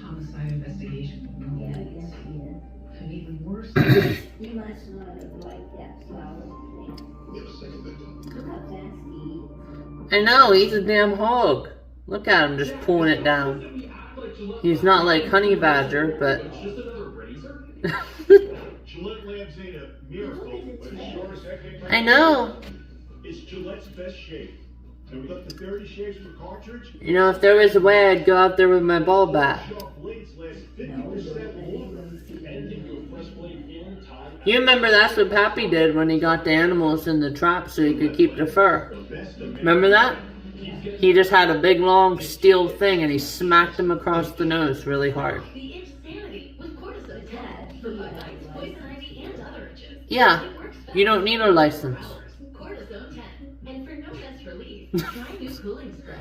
Homicide investigation. Yeah, I guess he did. And even worse, He must not have liked that flower. We have a second victim. Look how fast he eats. I know, he's a damn hog. Look at him just pulling it down. He's not like Honey Badger, but... It's just another razor? Gillette labs ain't a miracle, but it sure as heck ain't. I know. It's Gillette's best shave. And with up to 30 shaves per cartridge, You know, if there was a way, I'd go out there with my ball bat. sharp blades last 50% longer. And give you a fresh blade in time. You remember that's what Pappy did when he got the animals in the trap so he could keep the fur. Remember that? He just had a big long steel thing and he smacked them across the nose really hard. the Insanity with cortisone 10 for bug bites, poison ivy, and other itches. Yeah, It works fast. you don't need a license. Cortisone 10. And for no best relief, try new cooling spray.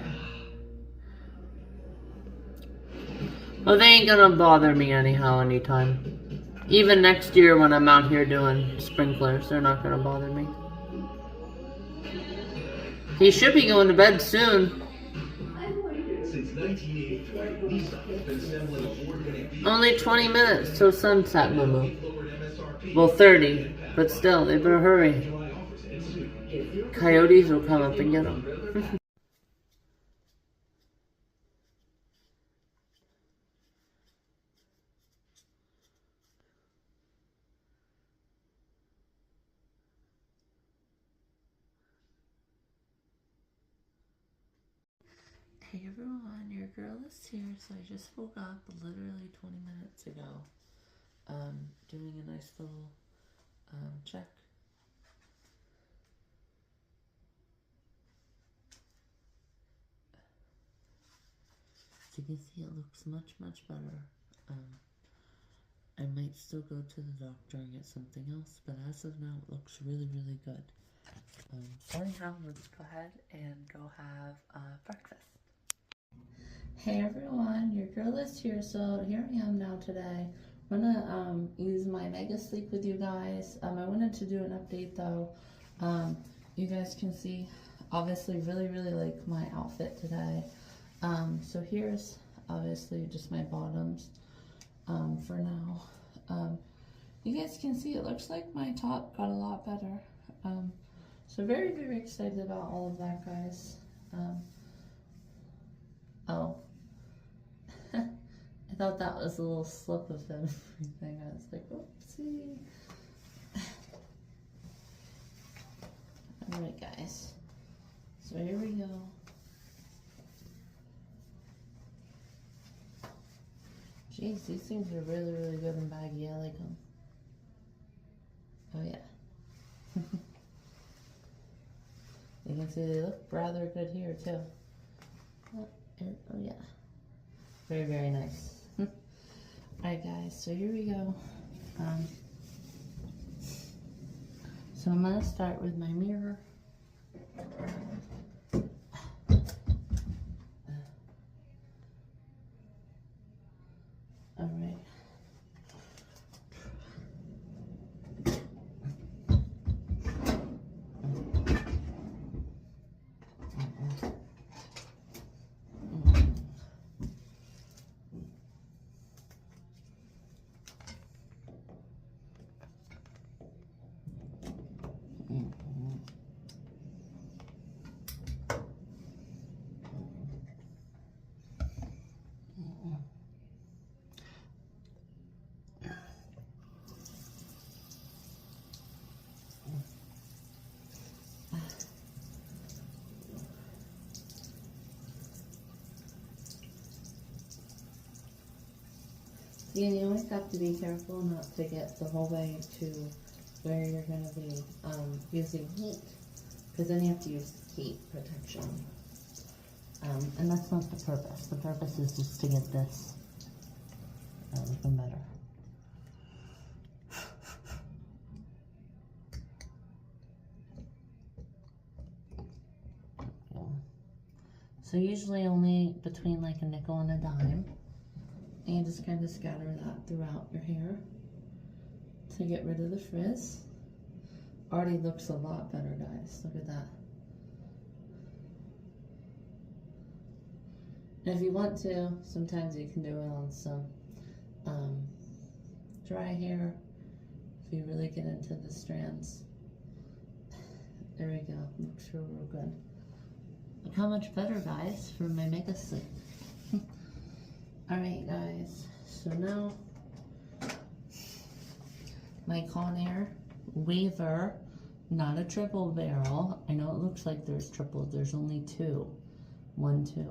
Well, they ain't gonna bother me anyhow anytime. Even next year when I'm out here doing sprinklers, they're not gonna bother me. He should be going to bed soon. Since 1983, Nissan has been assembling award-winning Only 20 minutes till sunset, Moo. Well, 30, but still, they better hurry. Coyotes will come up and get them. Hey everyone, your girl is here. So I just woke up literally 20 minutes ago. Doing a nice little check. As you can see, it looks much, much better. I might still go to the doctor and get something else, but as of now, it looks really, really good. Anyhow, let's go ahead and go have breakfast. Hey everyone, your girl is here. So here I am now today. I'm gonna use my Mega Sleep with you guys. I wanted to do an update though. You guys can see, obviously, really, really like my outfit today. So here's obviously just my bottoms for now. You guys can see it looks like my top got a lot better. So very, very excited about all of that, guys. Oh. I thought that was a little slip of everything. I was like, oopsie. Alright, guys. So here we go. Jeez, these things are really, really good and baggy. I like them. Oh, yeah. You can see they look rather good here, too. Oh, yeah. Very, very nice. Alright guys, so here we go. So I'm going to start with my mirror. Alright. And you always have to be careful not to get the whole way to where you're going to be using heat, because then you have to use heat protection. And that's not the purpose. The purpose is just to get this looking better. So usually only between like a nickel and a dime. And you just kind of scatter that throughout your hair to get rid of the frizz. Already looks a lot better, guys. Look at that. And if you want to, sometimes you can do it on some dry hair if you really get into the strands. There we go. Looks real good. Look how much better, guys, for my makeup stick. Alright, guys. So now my Conair Waver, not a triple barrel. I know it looks like there's triples. There's only two. 1, 2.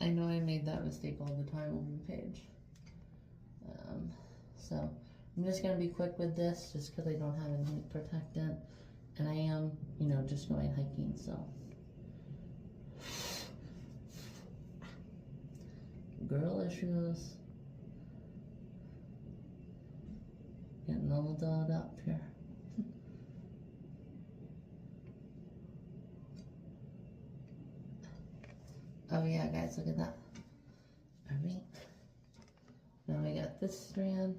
I know I made that mistake all the time on the page. So I'm just going to be quick with this just because I don't have any heat protectant. And I am, you know, just going hiking, so. Girl issues. Getting all dolled up here. Oh yeah, guys, look at that. Alright. Now we got this strand.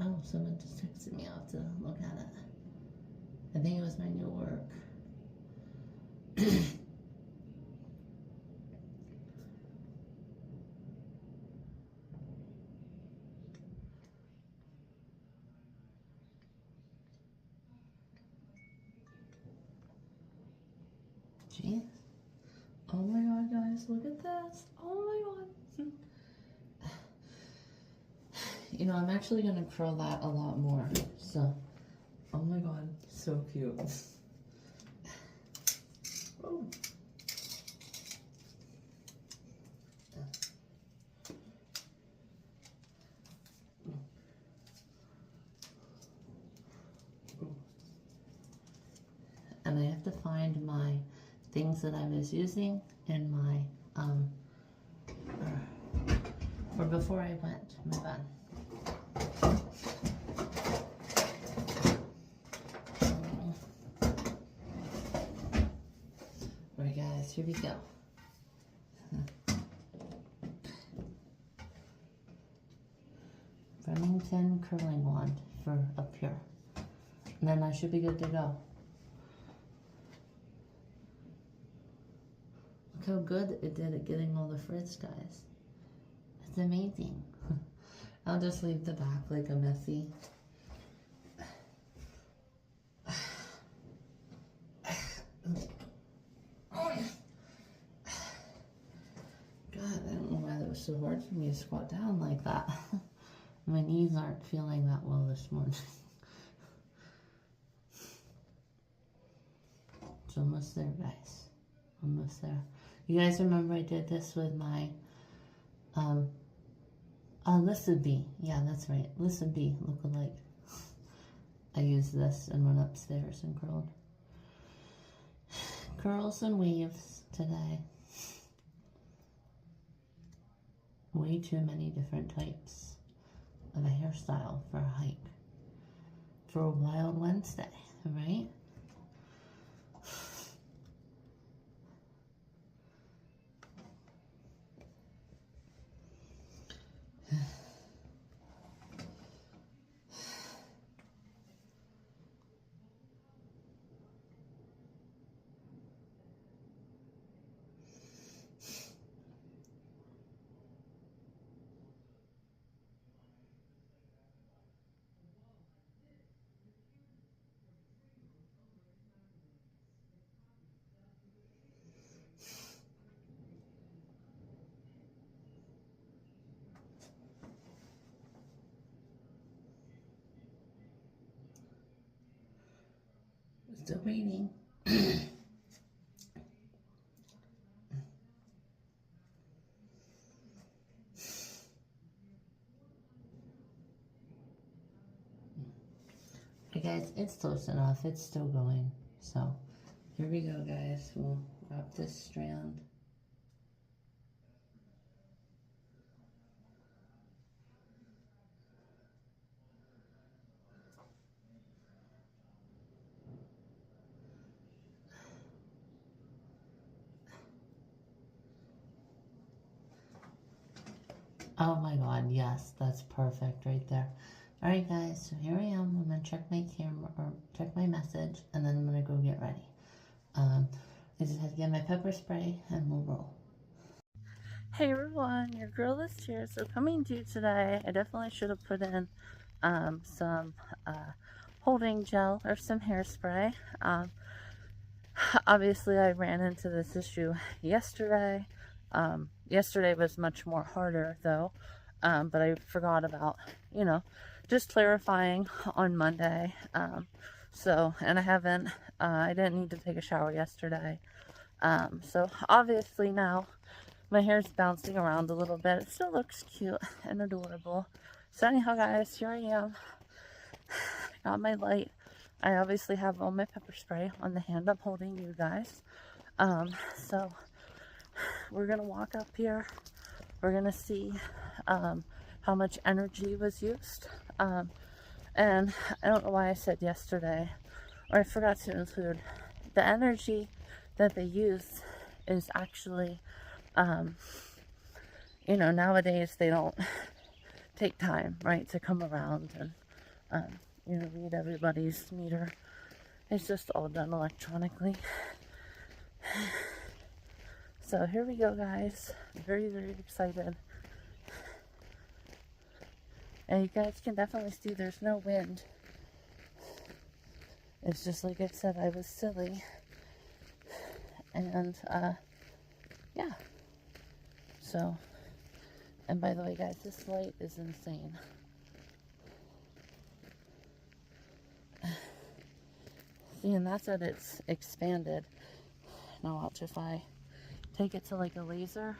Oh, someone just texted me. I'll have to look at it. I think it was my new work. Jeez. Oh my god, guys, look at this. Oh my god. You know, I'm actually going to curl that a lot more. So, oh my god, so cute. Oh. And I have to find my things that I was using in my, or before I went to my bed. Alright guys, here we go. Remington curling wand for up here. And then I should be good to go. Look how good it did at getting all the frizz, guys. It's amazing. I'll just leave the back like a messy. God, I don't know why that was so hard for me to squat down like that. My knees aren't feeling that well this morning. It's almost there, guys. Almost there. You guys remember I did this with my, F.B.I. Yeah, that's right. F.B.I. look-alike. I used this and went upstairs and curled. Curls and waves today. Way too many different types of a hairstyle for a hike. For a wild Wednesday, right? Still waiting. Hey guys, it's close enough. It's still going. So, here we go, guys. We'll wrap this strand. Oh my god, yes, that's perfect right there. Alright guys, so here I am. I'm gonna check my camera or check my message and then I'm gonna go get ready. I just had to get my pepper spray and we'll roll. Hey everyone, your girl is here. So coming to you today, I definitely should have put in some holding gel or some hairspray. Obviously I ran into this issue yesterday. Yesterday was much more harder though, but I forgot about, you know, just clarifying on Monday. And I didn't need to take a shower yesterday. So obviously now my hair's bouncing around a little bit. It still looks cute and adorable. So anyhow guys, here I am. Got my light. I obviously have all my pepper spray on the hand I'm holding you guys. So we're gonna walk up here. We're gonna see how much energy was used. And I don't know why I said yesterday, or I forgot to include, the energy that they use is actually, you know, nowadays they don't take time, right, to come around and, you know, read everybody's meter. It's just all done electronically. So here we go, guys. I'm very, very excited. And you guys can definitely see there's no wind. It's just like I said, I was silly. And, yeah. So, and by the way, guys, this light is insane. See, and that's that it's expanded. Now watch if I take it to like a laser.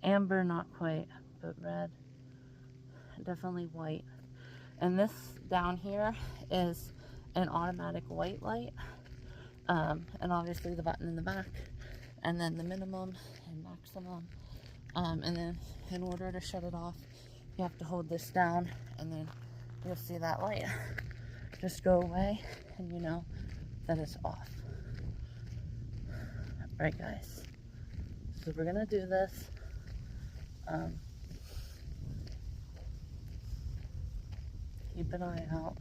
Amber, not quite, but red. Definitely white. And this down here is an automatic white light. And obviously the button in the back. And then the minimum and maximum. And then in order to shut it off, you have to hold this down. And then you'll see that light just go away. And you know that it's off. Alright guys. So we're going to do this. Keep an eye out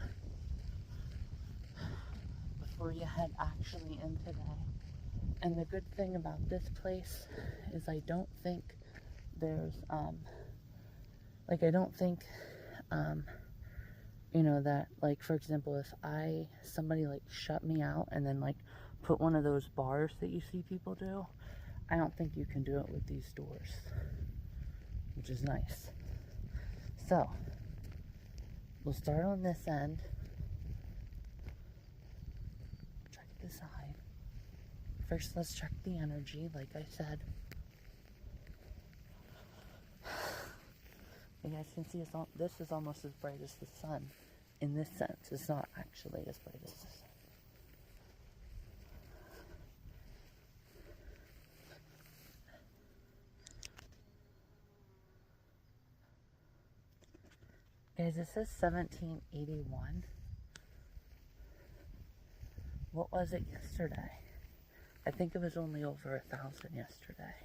before you head actually in today. And the good thing about this place is I don't think there's, like I don't think, you know, that, like, for example, if somebody like shut me out and then like put one of those bars that you see people do, I don't think you can do it with these doors, which is nice. So, we'll start on this end. Check the side. First, let's check the energy, like I said. You guys can see this is almost as bright as the sun. In this sense, it's not actually as bright as the sun. Guys, it says 1781. What was it yesterday? I think it was only over 1,000 yesterday.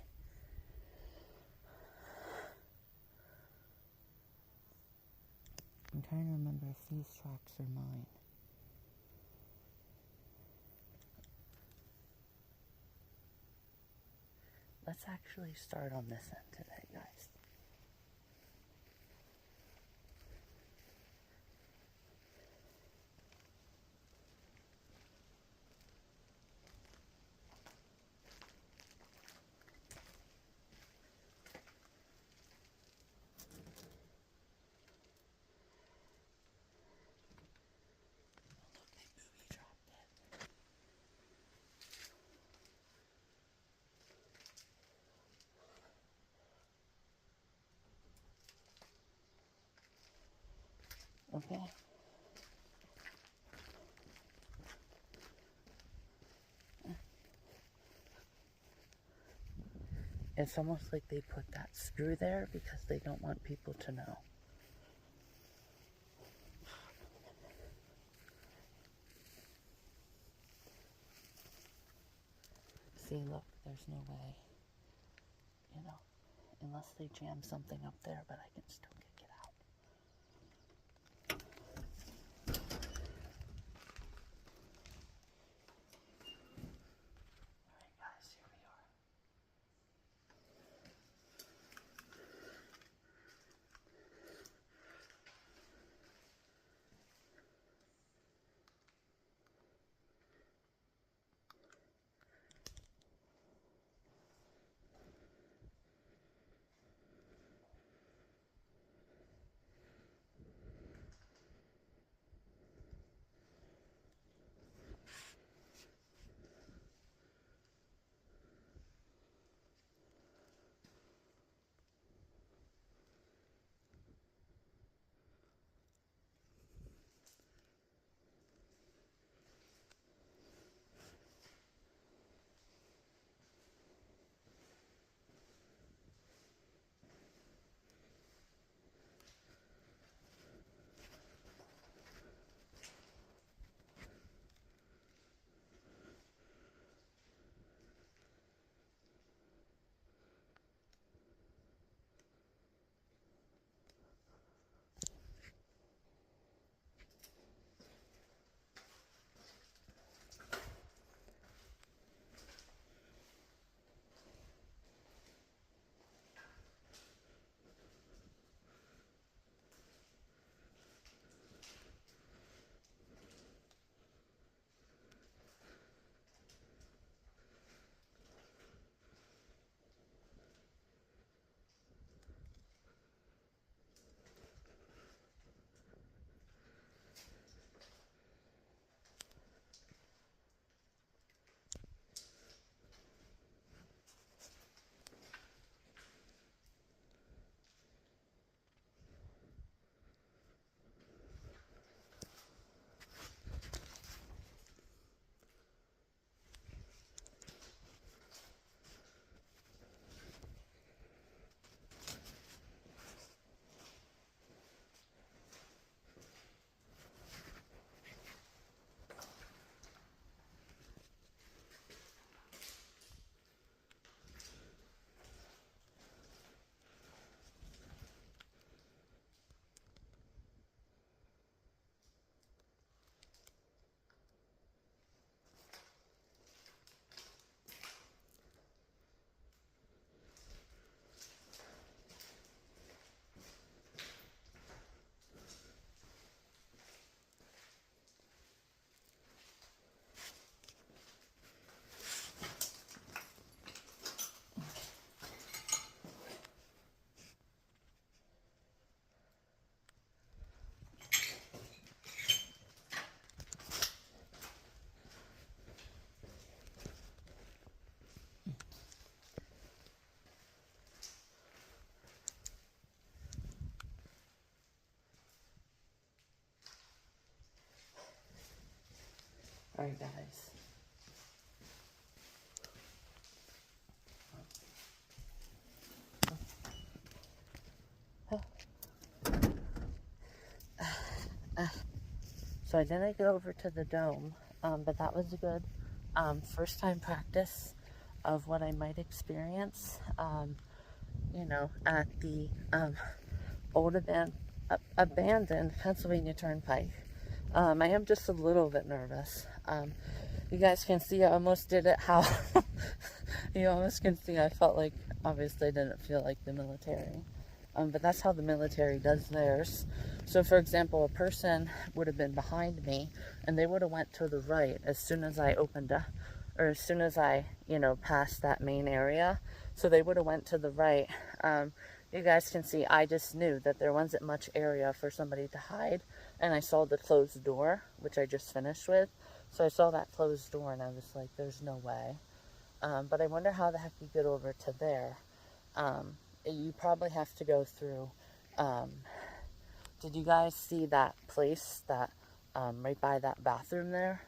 I'm trying to remember if these tracks are mine. Let's actually start on this end today, guys. Okay. It's almost like they put that screw there because they don't want people to know. See, look, there's no way, you know, unless they jam something up there, but I can still kick it out. Alright guys, here we are. Alright guys. So I didn't get over to the dome, but that was a good first time practice of what I might experience, you know, at the old abandoned Pennsylvania Turnpike. I am just a little bit nervous. You guys can see I almost did it how you almost can see I felt like, obviously I didn't feel like the military. But that's how the military does theirs. So for example, a person would have been behind me and they would have went to the right as soon as I opened up, or as soon as I, you know, passed that main area. So they would have went to the right. You guys can see I just knew that there wasn't much area for somebody to hide, and I saw the closed door, which I just finished with. So I saw that closed door and I was like, there's no way. But I wonder how the heck you get over to there. You probably have to go through, did you guys see that place that, right by that bathroom there?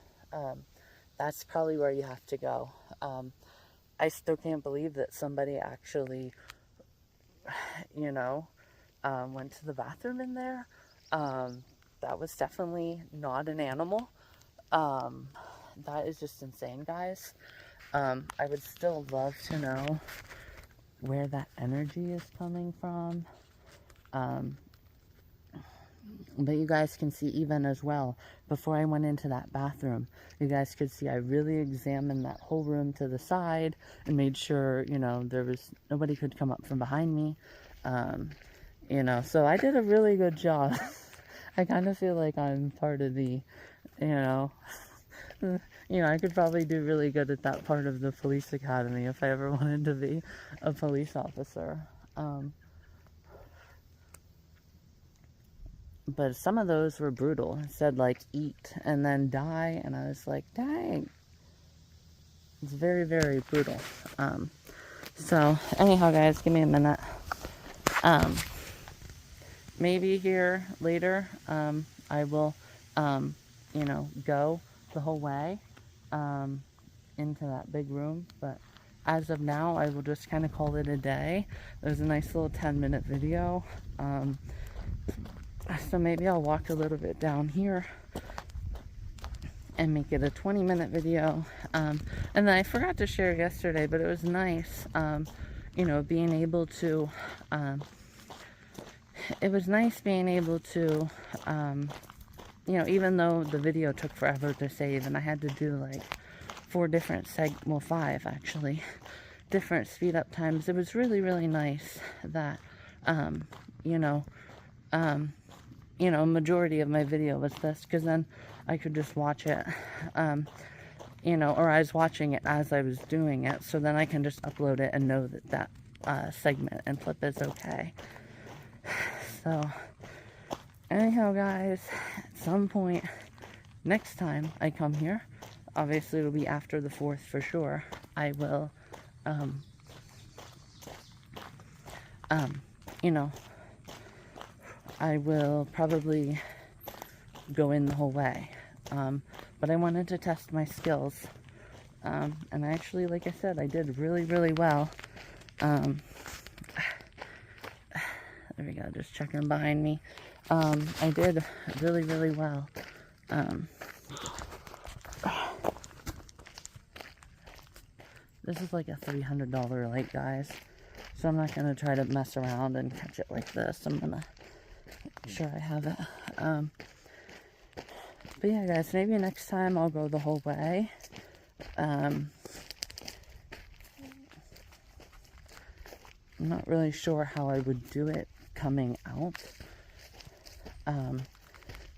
That's probably where you have to go. I still can't believe that somebody actually, you know, went to the bathroom in there. That was definitely not an animal. That is just insane, guys. I would still love to know where that energy is coming from. But you guys can see even as well, before I went into that bathroom, you guys could see I really examined that whole room to the side and made sure, you know, nobody could come up from behind me. You know, so I did a really good job. I kind of feel like I'm part of the, you know, I could probably do really good at that part of the police academy if I ever wanted to be a police officer. But some of those were brutal. It said, like, eat and then die. And I was like, dang. It's very, very brutal. So, anyhow, guys, give me a minute. Maybe here later, I will, you know, go the whole way into that big room. But as of now, I will just kind of call it a day. There's a nice little 10-minute video. So maybe I'll walk a little bit down here and make it a 20-minute video. And then I forgot to share yesterday, but it was nice, you know, being able to, it was nice being able to, you know, even though the video took forever to save and I had to do like 4 different well, 5 actually, different speed up times, it was really, really nice that, you know, majority of my video was this, because then I could just watch it, you know, or I was watching it as I was doing it, so then I can just upload it and know that segment and flip is okay. So, anyhow, guys, at some point next time I come here, obviously it'll be after the 4th for sure, I will, you know, I will probably go in the whole way. But I wanted to test my skills. And actually, like I said, I did really, really well. There we go, just checking behind me. I did really, really well. This is like a $300 light, guys. So I'm not going to try to mess around and catch it like this. I'm going to make sure I have it. But yeah, guys, maybe next time I'll go the whole way. I'm not really sure how I would do it coming out.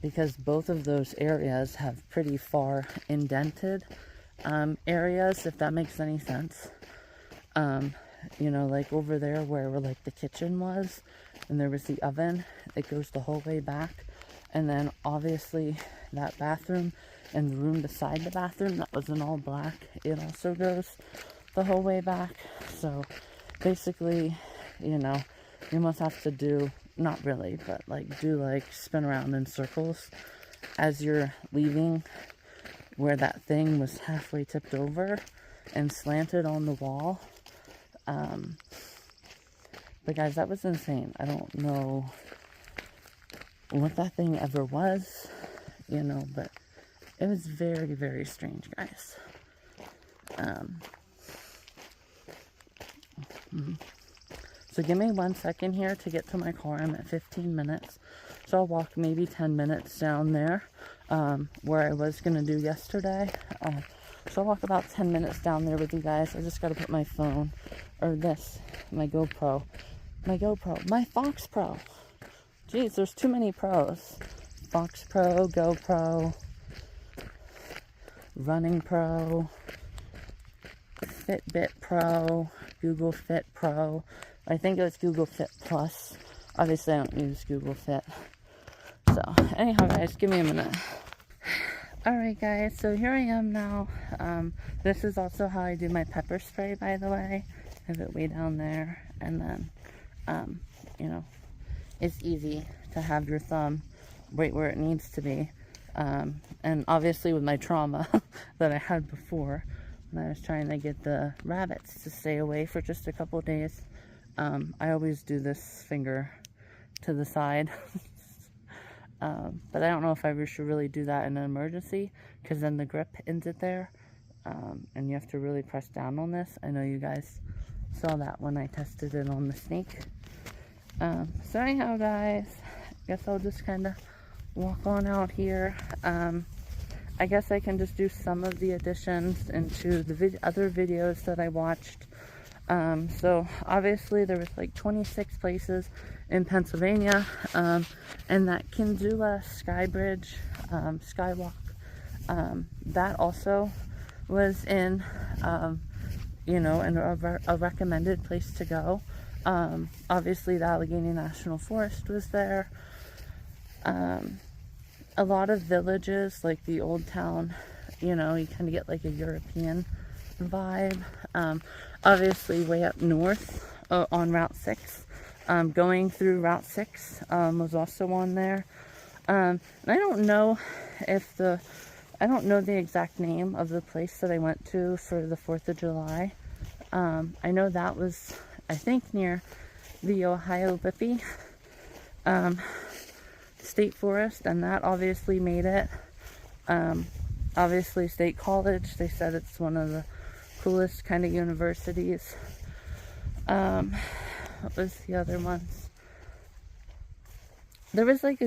Because both of those areas have pretty far indented areas, if that makes any sense. You know, like over there where like the kitchen was, and there was the oven, it goes the whole way back. And then obviously that bathroom and the room beside the bathroom that was in all black, it also goes the whole way back. So basically, you know, you must have to do, not really, but like do like spin around in circles as you're leaving where that thing was halfway tipped over and slanted on the wall. But guys, that was insane. I don't know what that thing ever was, you know, but it was very, very strange, guys. So give me 1 second here to get to my car. I'm at 15 minutes. So I'll walk maybe 10 minutes down there, where I was going to do yesterday. So I'll walk about 10 minutes down there with you guys. I just got to put my phone, or my GoPro, my Fox Pro. Jeez, there's too many pros. Fox Pro, GoPro, Running Pro, Fitbit Pro, Google Fit Pro. I think it was Google Fit Plus. Obviously, I don't use Google Fit. So, anyhow, guys, give me a minute. Alright, guys, so here I am now. This is also how I do my pepper spray, by the way. I have it way down there. And then, you know, it's easy to have your thumb right where it needs to be. And obviously with my trauma that I had before, when I was trying to get the rabbits to stay away for just a couple days, I always do this finger to the side. But I don't know if I should really do that in an emergency, because then the grip ends it there. and you have to really press down on this. I know you guys saw that when I tested it on the snake. So anyhow, guys, I guess I'll just kind of walk on out here. I guess I can just do some of the additions into the other videos that I watched. So obviously there was like 26 places in Pennsylvania, and that Kinzula Sky Bridge, Skywalk, that also was in, you know, a recommended place to go. Obviously the Allegheny National Forest was there. A lot of villages, like the old town, you know, you kind of get like a European vibe. Obviously way up north on Route 6, going through Route 6 was also on there. And I don't know the exact name of the place that I went to for the 4th of July. I know that was, I think, near the Ohio Lippy State Forest, and that obviously made it. Obviously State College, they said it's one of the coolest kind of universities. What was the other ones? There was like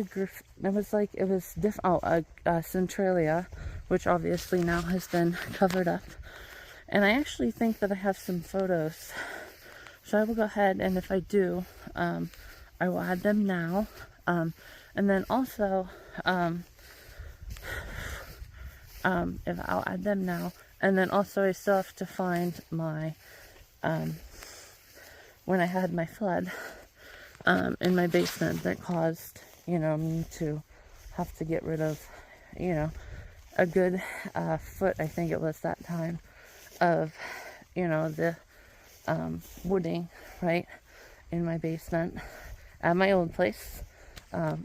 Centralia, which obviously now has been covered up. And I actually think that I have some photos. So I will go ahead, and if I do, I will add them now. And then also, if I'll add them now. And then also I still have to find my, when I had my flood, in my basement that caused, you know, me to have to get rid of, you know, a good, foot, I think it was that time, of, you know, the, wooding, right, in my basement at my old place.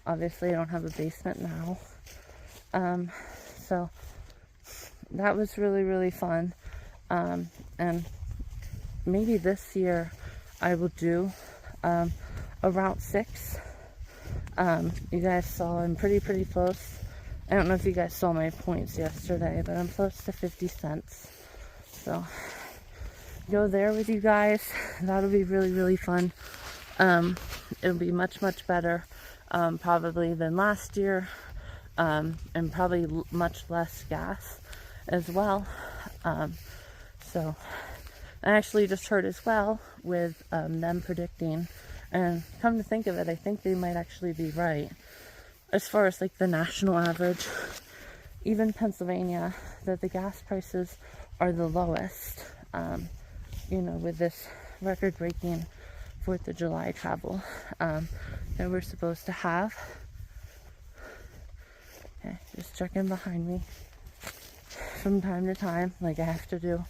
Obviously I don't have a basement now. So that was really, really fun. And maybe this year I will do, a Route 6. You guys saw I'm pretty close. I don't know if you guys saw my points yesterday, but I'm close to 50 cents. So go there with you guys. That'll be really, really fun. It'll be much better, probably than last year, and probably much less gas as well. So I actually just heard as well with them predicting, and come to think of it, I think they might actually be right as far as like the national average, even Pennsylvania, that the gas prices are the lowest, you know, with this record-breaking 4th of July travel that we're supposed to have. Okay, just checking behind me from time to time, like I have to do.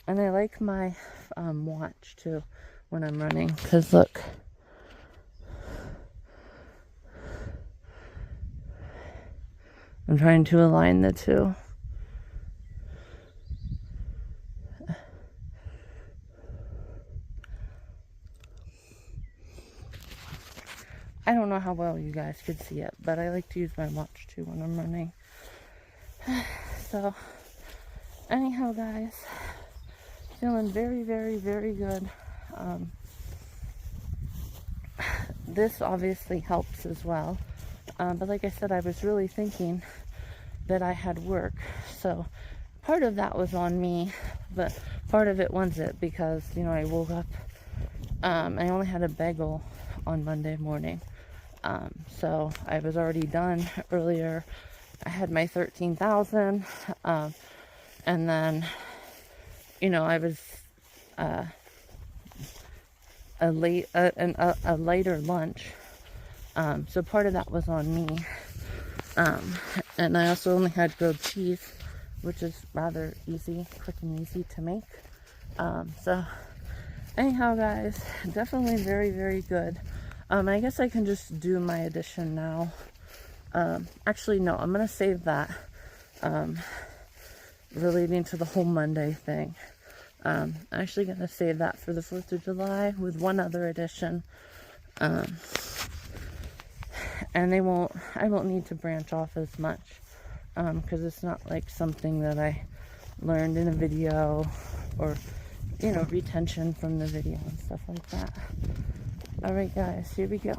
And I like my watch too when I'm running, because look, I'm trying to align the two. I don't know how well you guys could see it, but I like to use my watch too when I'm running. So anyhow, guys, feeling very good. This obviously helps as well, but like I said, I was really thinking that I had work, so part of that was on me, but part of it wasn't, because, you know, I woke up, I only had a bagel on Monday morning, so I was already done earlier. I had my 13,000, and then, you know, I was a lighter lunch, so part of that was on me, and I also only had grilled cheese, which is rather easy, quick and easy to make. So anyhow, guys, definitely very good. I guess I can just do my addition now. Actually, no, I'm gonna save that, relating to the whole Monday thing. I'm actually gonna save that for the 4th of July with one other addition. And I won't need to branch off as much, because it's not like something that I learned in a video or, you know, retention from the video and stuff like that. Alright guys, here we go.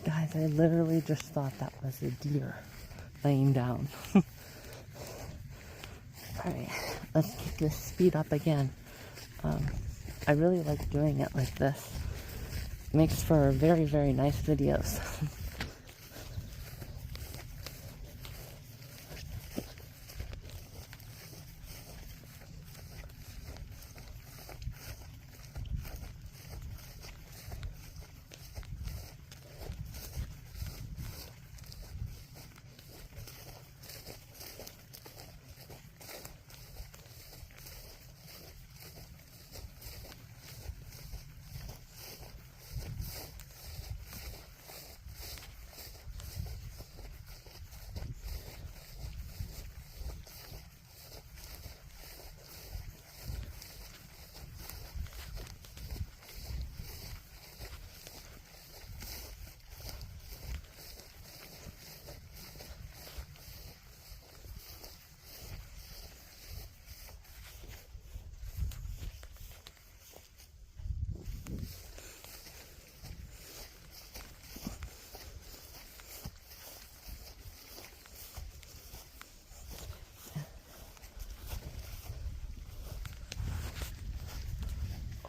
Guys, I literally just thought that was a deer laying down. Alright, let's get this speed up again. I really like doing it like this. Makes for very, very nice videos.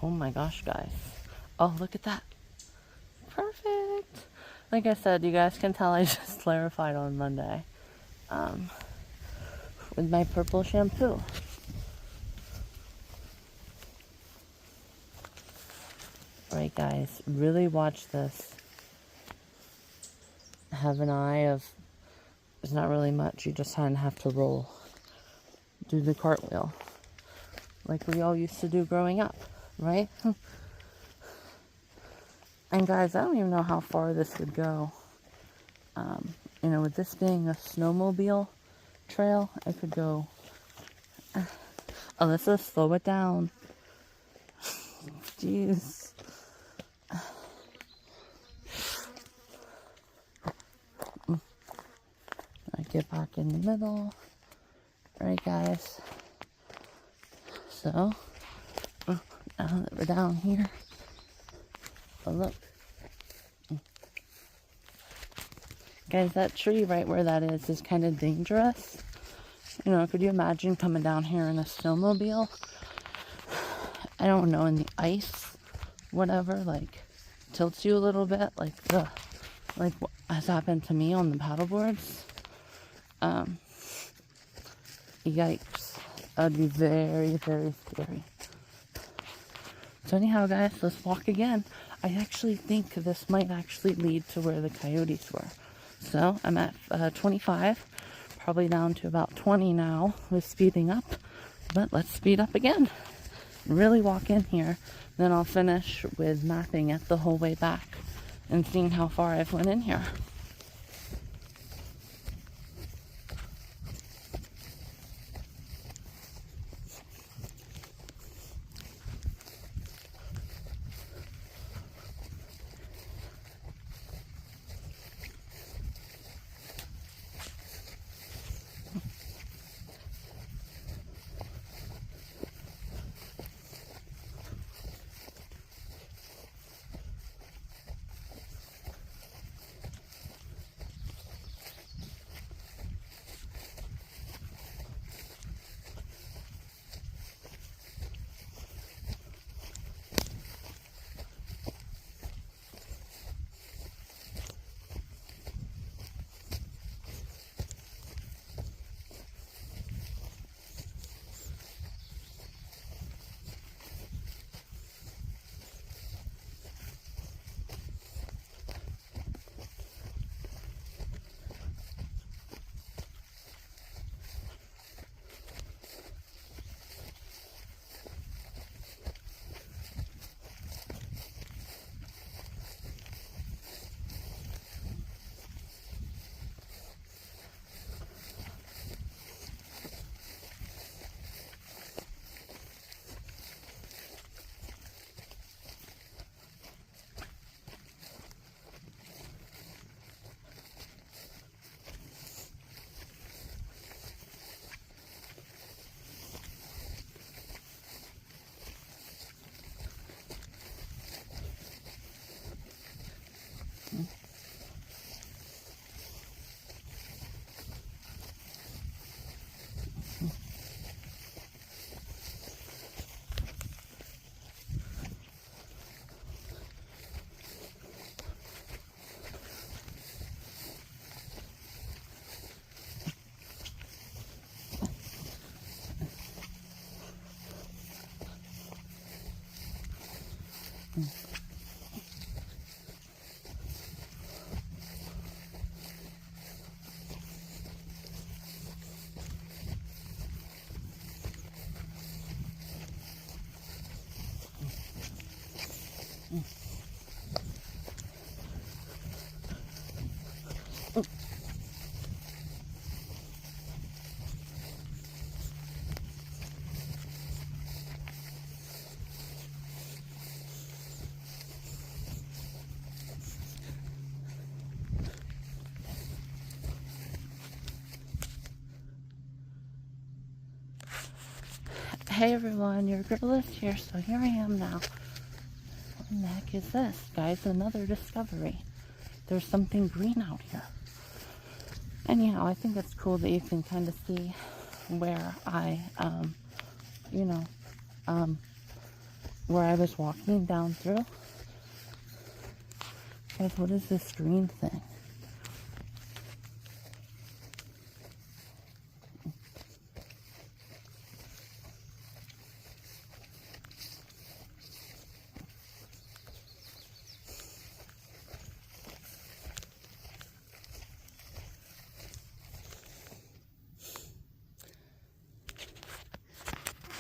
Oh my gosh, guys. Oh, look at that. Perfect. Like I said, you guys can tell I just clarified on Monday. With my purple shampoo. Alright guys, really watch this. Have an eye of, it's not really much, you just kind of have to roll. Do the cartwheel. Like we all used to do growing up, right? And guys, I don't even know how far this would go. You know, with this being a snowmobile trail, I could go... Alyssa, slow it down. Jeez. I get back in the middle. Alright, guys. So, now that we're down here. Oh, look. Guys, that tree right where that is kind of dangerous. You know, could you imagine coming down here in a snowmobile? I don't know, in the ice, whatever, like, tilts you a little bit, like what has happened to me on the paddle boards. Yikes. That'd be very, very scary. So anyhow, guys, let's walk again. I actually think this might actually lead to where the coyotes were. So I'm at 25, probably down to about 20 now with speeding up. But let's speed up again. Really walk in here. Then I'll finish with mapping it the whole way back and seeing how far I've went in here. Hey everyone, your girl is here, so here I am now. What in the heck is this? Guys, another discovery. There's something green out here. Anyhow, I think it's cool that you can kind of see where I, where I was walking down through. Guys, what is this green thing?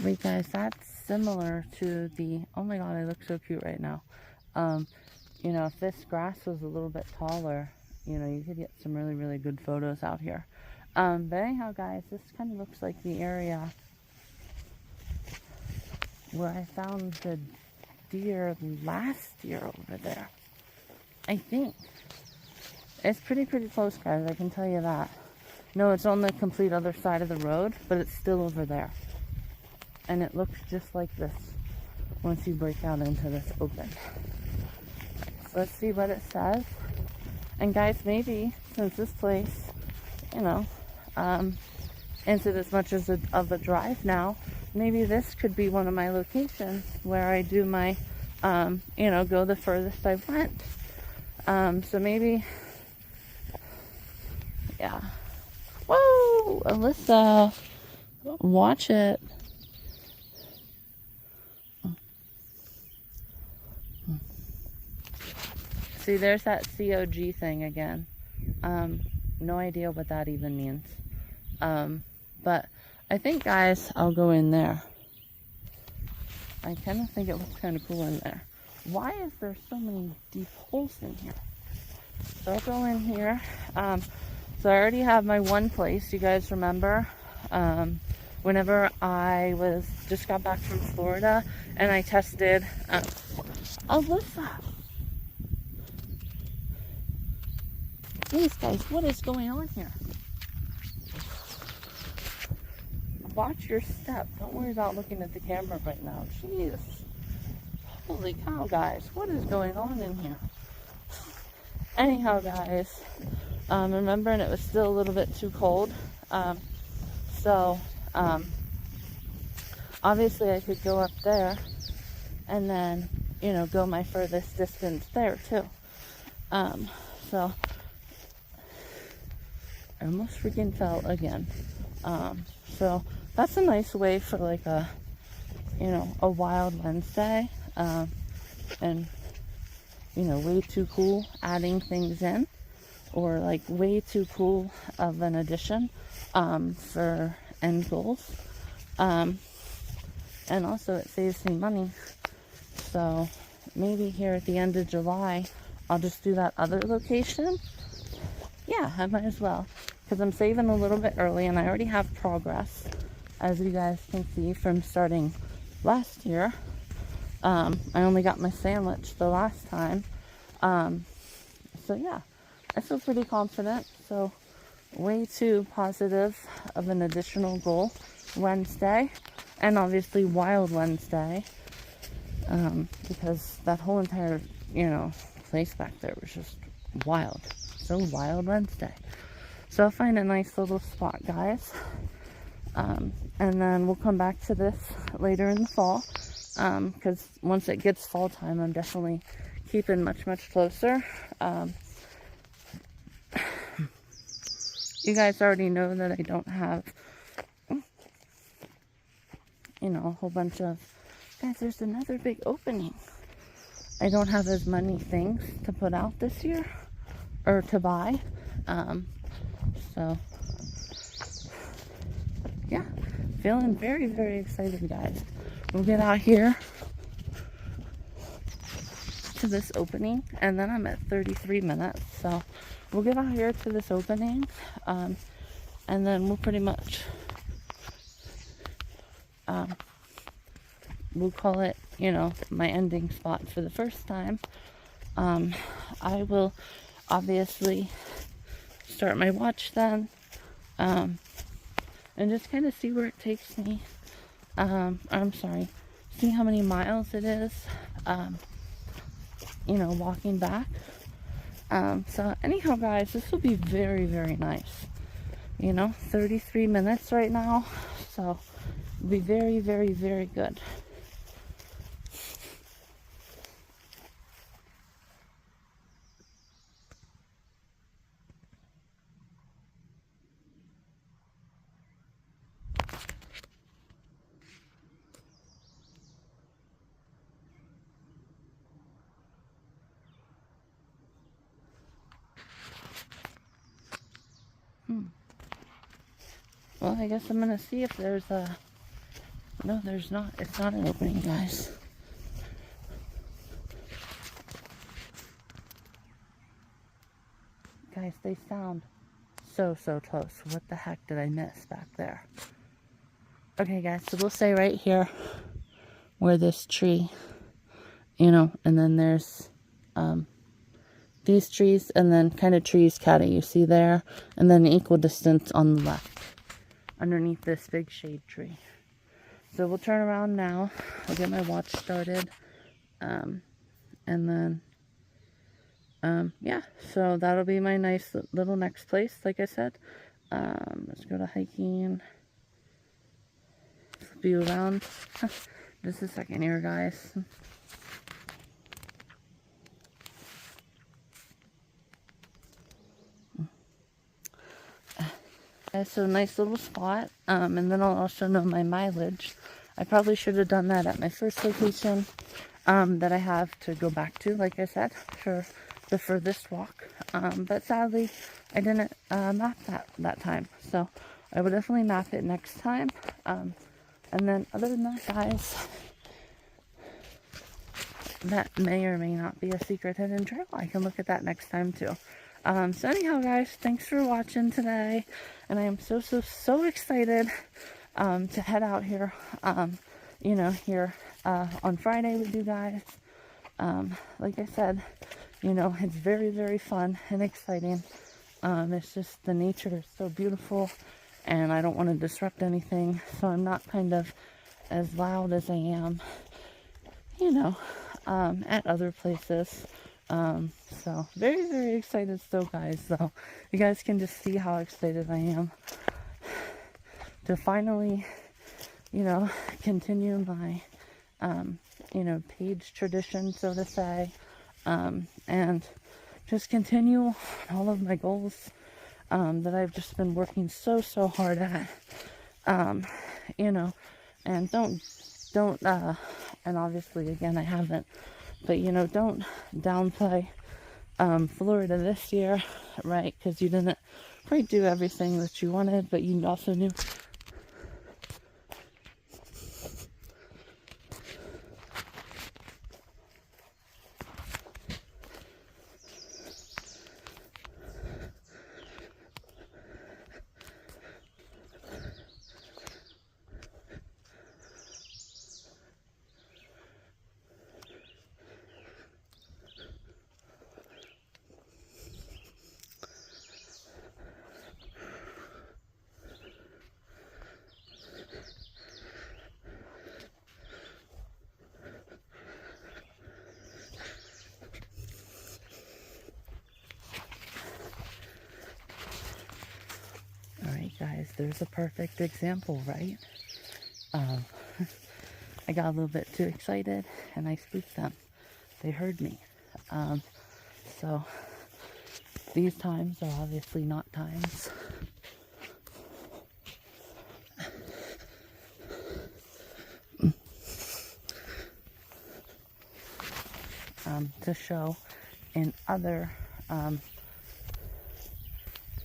Wait guys, that's similar to the, oh my god, I look so cute right now. You know, if this grass was a little bit taller, you know, you could get some really, really good photos out here. But anyhow guys, this kind of looks like the area where I found the deer last year over there. I think. It's pretty close guys, I can tell you that. No, it's on the complete other side of the road, but it's still over there. And it looks just like this. once you break out into this open. So let's see what it says. And guys, maybe since this place, you know, isn't as much as of a drive now, maybe this could be one of my locations where I do my, you know, go the furthest I went. So maybe, yeah. Whoa, Alyssa, watch it. See, there's that COG thing again. No idea what that even means. But I think, guys, I'll go in there. I kind of think it looks kind of cool in there. Why is there so many deep holes in here? So I'll go in here. So I already have my one place. You guys remember? Whenever I just got back from Florida and I tested, Alyssa. Please, guys, what is going on here? Watch your step. Don't worry about looking at the camera right now. Jeez. Holy cow, guys. What is going on in here? Anyhow, guys, remembering it was still a little bit too cold. So, obviously I could go up there and then, you know, go my furthest distance there too. So, I almost freaking fell again. So that's a nice way for like a, you know, a wild Wednesday. And, you know, way too cool adding things in, or like way too cool of an addition, for end goals. And also it saves me money. So maybe here at the end of July, I'll just do that other location. Yeah, I might as well, because I'm saving a little bit early and I already have progress, as you guys can see from starting last year. I only got my sandwich the last time. So yeah, I feel pretty confident. So way too positive of an additional goal Wednesday, and obviously Wild Wednesday, because that whole entire, you know, place back there was just wild. So Wild Wednesday. So I'll find a nice little spot, guys. And then we'll come back to this later in the fall. Because once it gets fall time, I'm definitely keeping much, much closer. You guys already know that I don't have, you know, a whole bunch of... Guys, there's another big opening. I don't have as many things to put out this year, or to buy. So, yeah, feeling very, very excited, guys. We'll get out here to this opening, and then I'm at 33 minutes, so we'll get out here to this opening, and then we'll pretty much, we'll call it, you know, my ending spot for the first time. I will obviously start my watch then, and just kind of see where it takes me. I'm sorry, see how many miles it is, you know, walking back. So anyhow, guys, this will be very, very nice. You know, 33 minutes right now, so it'll be very, very, very good. Well, I guess I'm gonna see if there's a... No, there's not. It's not an opening, guys. Guys, they sound so, so close. What the heck did I miss back there? Okay, guys, so we'll say right here where this tree, you know, and then there's these trees, and then kind of trees, Caddy, you see there, and then equal distance on the left underneath this big shade tree. So we'll turn around now. I'll get my watch started. And then, yeah, so that'll be my nice little next place, like I said. Let's go to hiking. Flip you around. Just a second here, guys. So nice little spot, and then I'll also know my mileage. I probably should have done that at my first location that I have to go back to, like I said, for the furthest walk. But sadly, I didn't map that time, so I will definitely map it next time. And then other than that, guys, that may or may not be a secret hidden trail. I can look at that next time too. So anyhow, guys, thanks for watching today, and I am so excited to head out here, you know, here on Friday with you guys. Like I said, you know, it's very fun and exciting. It's just the nature is so beautiful, and I don't want to disrupt anything, so I'm not kind of as loud as I am, you know, at other places. So very excited still, guys. So you guys can just see how excited I am to finally, you know, continue my, you know, page tradition, so to say, and just continue all of my goals, that I've just been working so hard at, you know, and don't, and obviously again, I haven't, but, you know, don't downplay Florida this year, right? Because you didn't quite do everything that you wanted, but you also knew. Alright, guys, there's a perfect example, right? I got a little bit too excited and I spooked them. They heard me. So these times are obviously not times to show in other,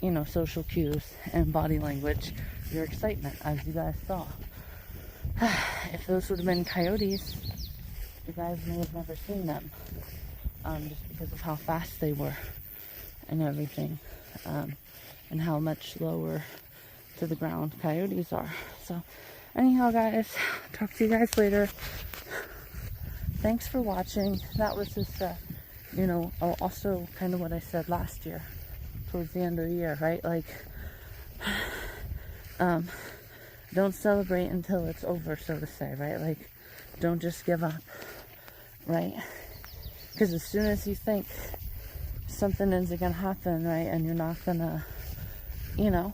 you know, social cues and body language your excitement, as you guys saw. If those would have been coyotes, you guys may have never seen them, just because of how fast they were and everything, and how much lower to the ground coyotes are. So anyhow, guys, talk to you guys later. Thanks for watching. That was just you know, also kind of what I said last year towards the end of the year, right? Like, don't celebrate until it's over, so to say, right? Like, don't just give up, right? Because as soon as you think something isn't gonna happen, right, and you're not gonna, you know,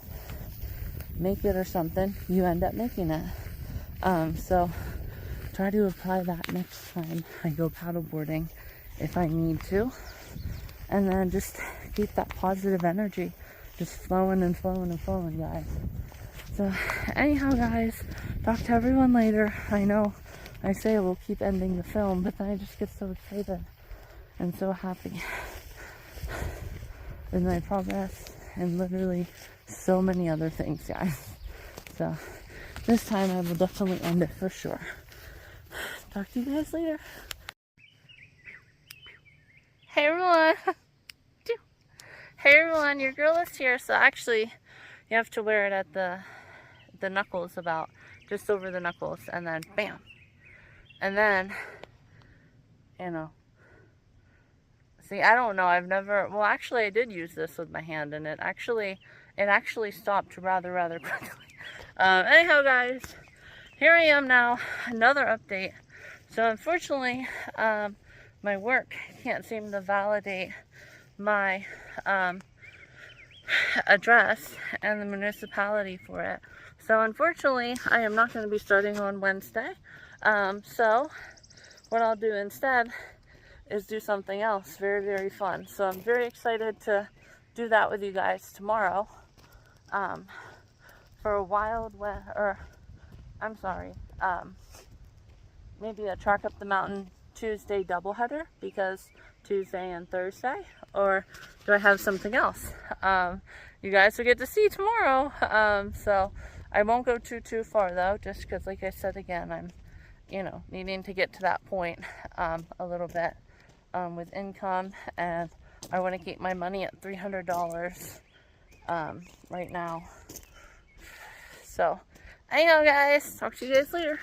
make it or something, you end up making it. So try to apply that next time I go paddleboarding if I need to, and then just keep that positive energy just flowing, guys. So anyhow, guys, talk to everyone later. I know I say we'll keep ending the film, but then I just get so excited and so happy with my progress and literally so many other things, guys. So this time I will definitely end it for sure. Talk to you guys later. Hey everyone. Hey everyone, your girl is here. So actually you have to wear it at the knuckles, about just over the knuckles, and then bam. And then, you know, see, I don't know, I've never, well actually I did use this with my hand, and it actually stopped rather quickly. Anyhow, guys, here I am now, another update. So unfortunately, my work can't seem to validate my address and the municipality for it. So unfortunately, I am not going to be starting on Wednesday. So what I'll do instead is do something else very, very fun. So I'm very excited to do that with you guys tomorrow. For a maybe a Trek Up the Mountain Tuesday doubleheader, because Tuesday and Thursday, or do I have something else? You guys will get to see tomorrow. So I won't go too far though, just because, like I said again, I'm, needing to get to that point a little bit with income, and I want to keep my money at $300 right now. So, I know, guys. Talk to you guys later.